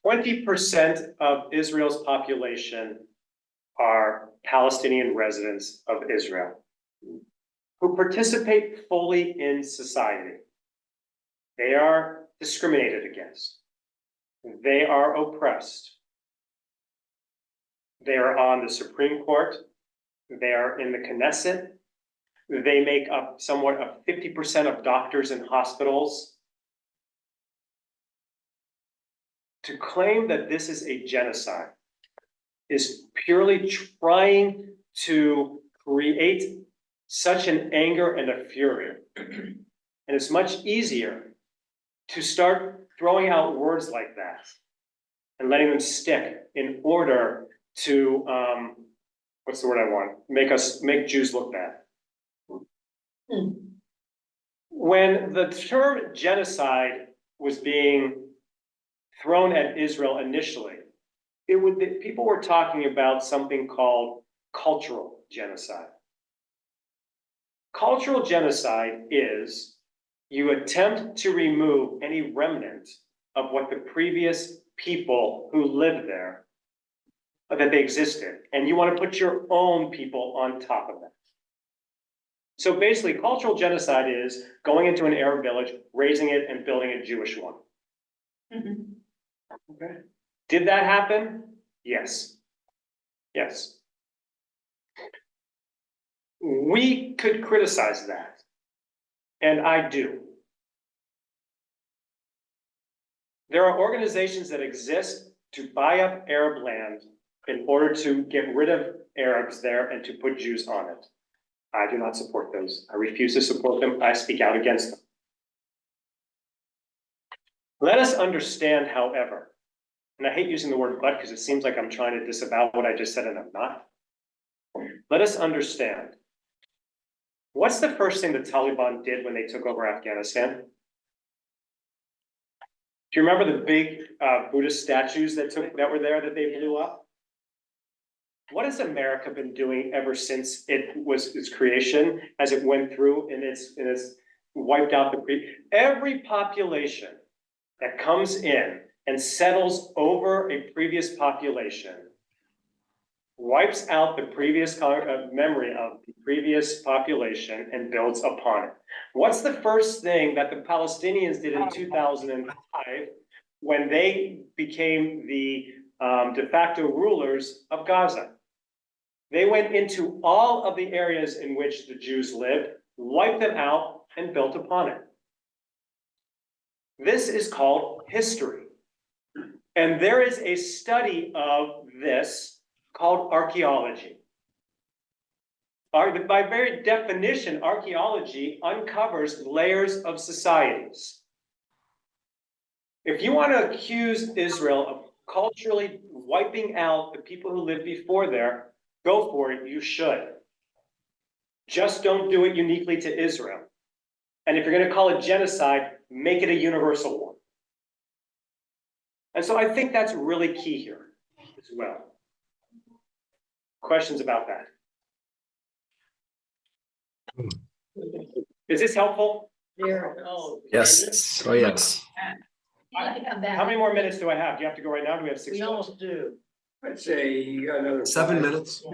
20% of Israel's population are Palestinian residents of Israel who participate fully in society. They are discriminated against. They are oppressed. They are on the Supreme Court. They are in the Knesset. They make up somewhat of 50% of doctors in hospitals. To claim that this is a genocide is purely trying to create such an anger and a fury. And it's much easier to start throwing out words like that and letting them stick in order to, what's the word I want? Make Jews look bad. When the term genocide was being thrown at Israel initially, people were talking about something called cultural genocide. Cultural genocide is you attempt to remove any remnant of what the previous people who lived there, that they existed, and you want to put your own people on top of that. So basically, cultural genocide is going into an Arab village, raising it, and building a Jewish one. Okay. Did that happen? Yes. Yes. We could criticize that, and I do. There are organizations that exist to buy up Arab land in order to get rid of Arabs there and to put Jews on it. I do not support those. I refuse to support them. I speak out against them. Let us understand, however, and I hate using the word but because it seems like I'm trying to disavow what I just said and I'm not. Let us understand. What's the first thing the Taliban did when they took over Afghanistan? Do you remember the big Buddhist statues that were there that they blew up? What has America been doing ever since its creation, as it went through and it's wiped out every population that comes in and settles over a previous population, wipes out the previous memory of the previous population and builds upon it. What's the first thing that the Palestinians did in 2005 when they became the de facto rulers of Gaza? They went into all of the areas in which the Jews lived, wiped them out, and built upon it. This is called history. And there is a study of this called archaeology. By very definition, archaeology uncovers layers of societies. If you want to accuse Israel of culturally wiping out the people who lived before there, go for it, you should. Just don't do it uniquely to Israel. And if you're going to call it genocide, make it a universal one. And so I think that's really key here as well. Questions about that? Is this helpful? Yes. Oh, yes. How many more minutes do I have? Do you have to go right now? Do we have 6 minutes? do. I'd say another 7 5. minutes.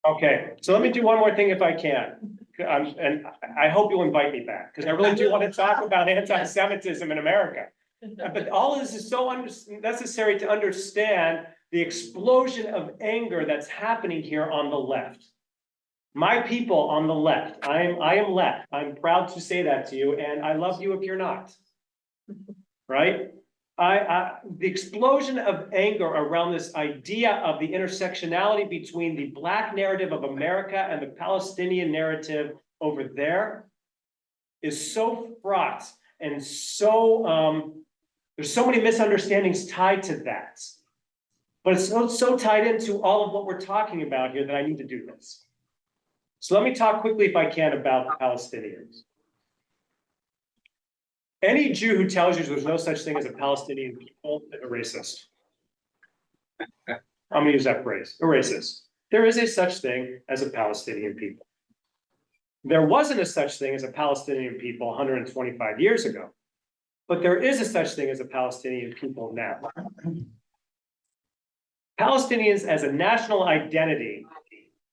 Okay, so let me do one more thing if I can. And I hope you'll invite me back, because I really do want to talk about anti-Semitism in America. But all of this is so necessary to understand the explosion of anger that's happening here on the left. My people on the left, I am left. I'm proud to say that to you, and I love you if you're not. Right? The explosion of anger around this idea of the intersectionality between the Black narrative of America and the Palestinian narrative over there is so fraught and so, there's so many misunderstandings tied to that. But it's so tied into all of what we're talking about here that I need to do this. So let me talk quickly, if I can, about the Palestinians. Any Jew who tells you there's no such thing as a Palestinian people is a racist. I'm gonna use that phrase, a racist. There is a such thing as a Palestinian people. There wasn't a such thing as a Palestinian people 125 years ago, but there is a such thing as a Palestinian people now. Palestinians as a national identity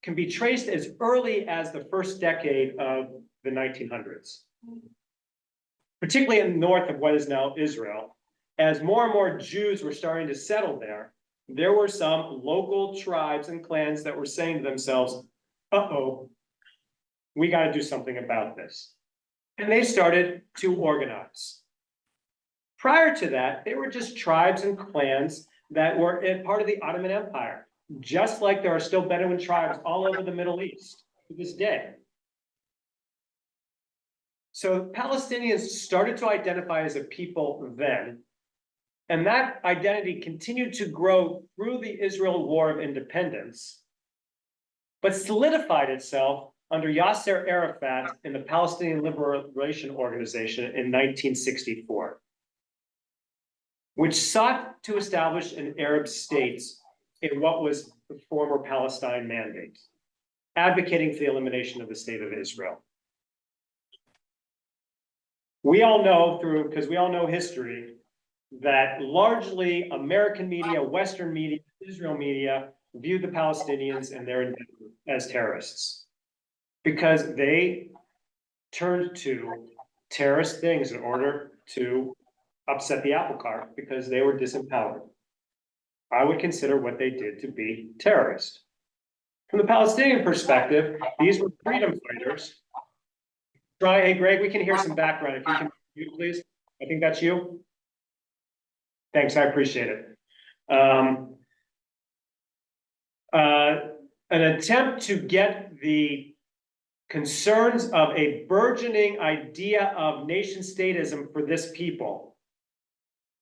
can be traced as early as the first decade of the 1900s. Particularly in the north of what is now Israel, as more and more Jews were starting to settle there, there were some local tribes and clans that were saying to themselves, uh-oh, we got to do something about this. And they started to organize. Prior to that, they were just tribes and clans that were part of the Ottoman Empire, just like there are still Bedouin tribes all over the Middle East to this day. So Palestinians started to identify as a people then, and that identity continued to grow through the Israel War of Independence, but solidified itself under Yasser Arafat in the Palestinian Liberation Organization in 1964, which sought to establish an Arab state in what was the former Palestine Mandate, advocating for the elimination of the state of Israel. We all know because we all know history, that largely American media, Western media, Israel media viewed the Palestinians and their endeavor as terrorists, because they turned to terrorist things in order to upset the apple cart because they were disempowered. I would consider what they did to be terrorist. From the Palestinian perspective, these were freedom fighters. Hey, Greg, we can hear some background. If you can mute, please. I think that's you. Thanks, I appreciate it. An attempt to get the concerns of a burgeoning idea of nation statism for this people.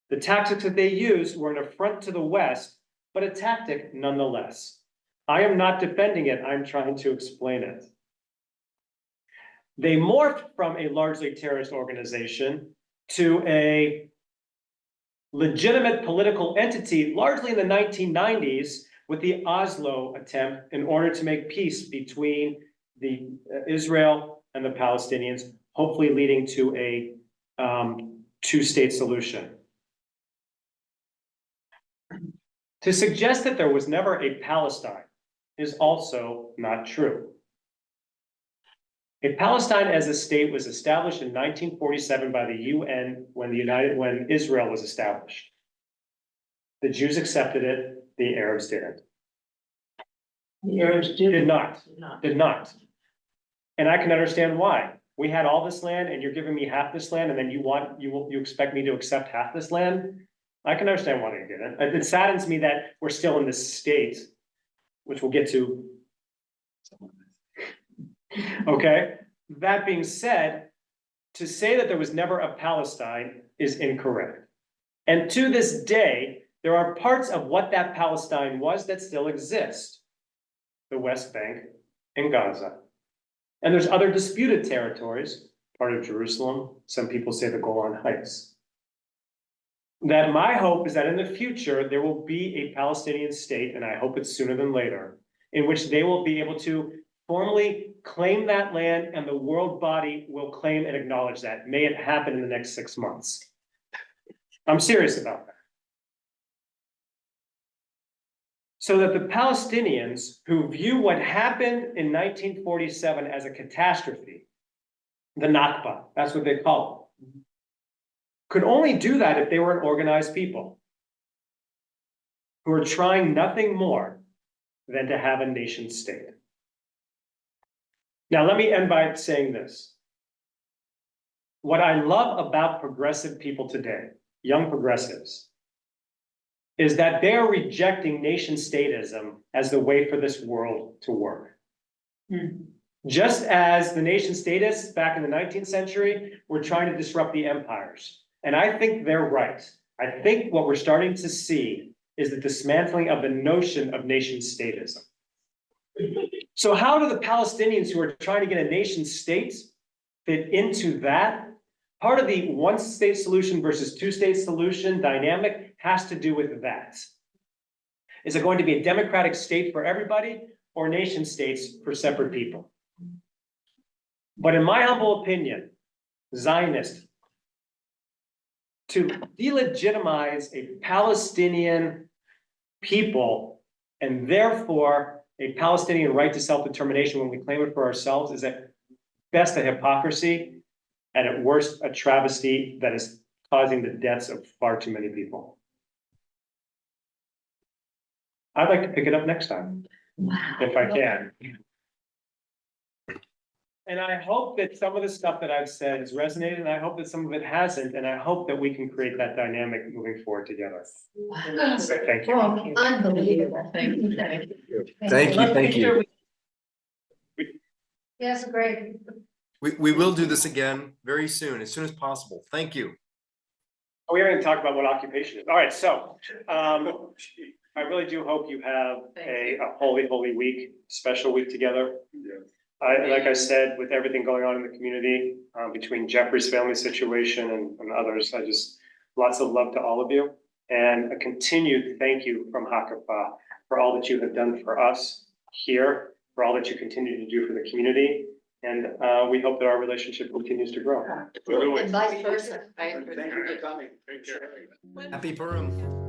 The tactics that they used were an affront to the West, but a tactic nonetheless. I am not defending it, I'm trying to explain it. They morphed from a largely terrorist organization to a legitimate political entity, largely in the 1990s, with the Oslo attempt in order to make peace between the Israel and the Palestinians, hopefully leading to a two-state solution. To suggest that there was never a Palestine is also not true. A Palestine as a state was established in 1947 by the UN when Israel was established. The Jews accepted it, the Arabs didn't. The Arabs Did not. And I can understand why. We had all this land and you're giving me half this land, and then you expect me to accept half this land? I can understand why they didn't. It saddens me that we're still in this state, which we'll get to. Okay, that being said, to say that there was never a Palestine is incorrect. And to this day, there are parts of what that Palestine was that still exist. The West Bank and Gaza. And there's other disputed territories, part of Jerusalem, some people say the Golan Heights. That my hope is that in the future, there will be a Palestinian state, and I hope it's sooner than later, in which they will be able to formally claim that land, and the world body will claim and acknowledge that. May it happen in the next 6 months. I'm serious about that. So that the Palestinians who view what happened in 1947 as a catastrophe, the Nakba, that's what they call it, could only do that if they were an organized people who are trying nothing more than to have a nation state. Now, let me end by saying this. What I love about progressive people today, young progressives, is that they're rejecting nation statism as the way for this world to work. Just as the nation statists back in the 19th century were trying to disrupt the empires. And I think they're right. I think what we're starting to see is the dismantling of the notion of nation statism. So how do the Palestinians who are trying to get a nation state fit into that? Part of the one state solution versus two state solution dynamic has to do with that. Is it going to be a democratic state for everybody or nation states for separate people? But in my humble opinion, Zionist, to delegitimize a Palestinian people and therefore a Palestinian right to self-determination when we claim it for ourselves is at best a hypocrisy and at worst a travesty that is causing the deaths of far too many people. I'd like to pick it up next time, if I can. And I hope that some of the stuff that I've said has resonated, and I hope that some of it hasn't, and I hope that we can create that dynamic moving forward together. So thank you. Unbelievable. Thank you. Thank you. Yes, great. We will do this again very soon, as soon as possible. Thank you. We are going to talk about what occupation is. All right, so I really do hope you have a holy week, special week together. Like I said, with everything going on in the community, between Jeffrey's family situation and others, I just, lots of love to all of you. And a continued thank you from Hakapa for all that you have done for us here, for all that you continue to do for the community. And we hope that our relationship continues to grow. And vice versa. Thank you for coming. Take care. Happy Purim.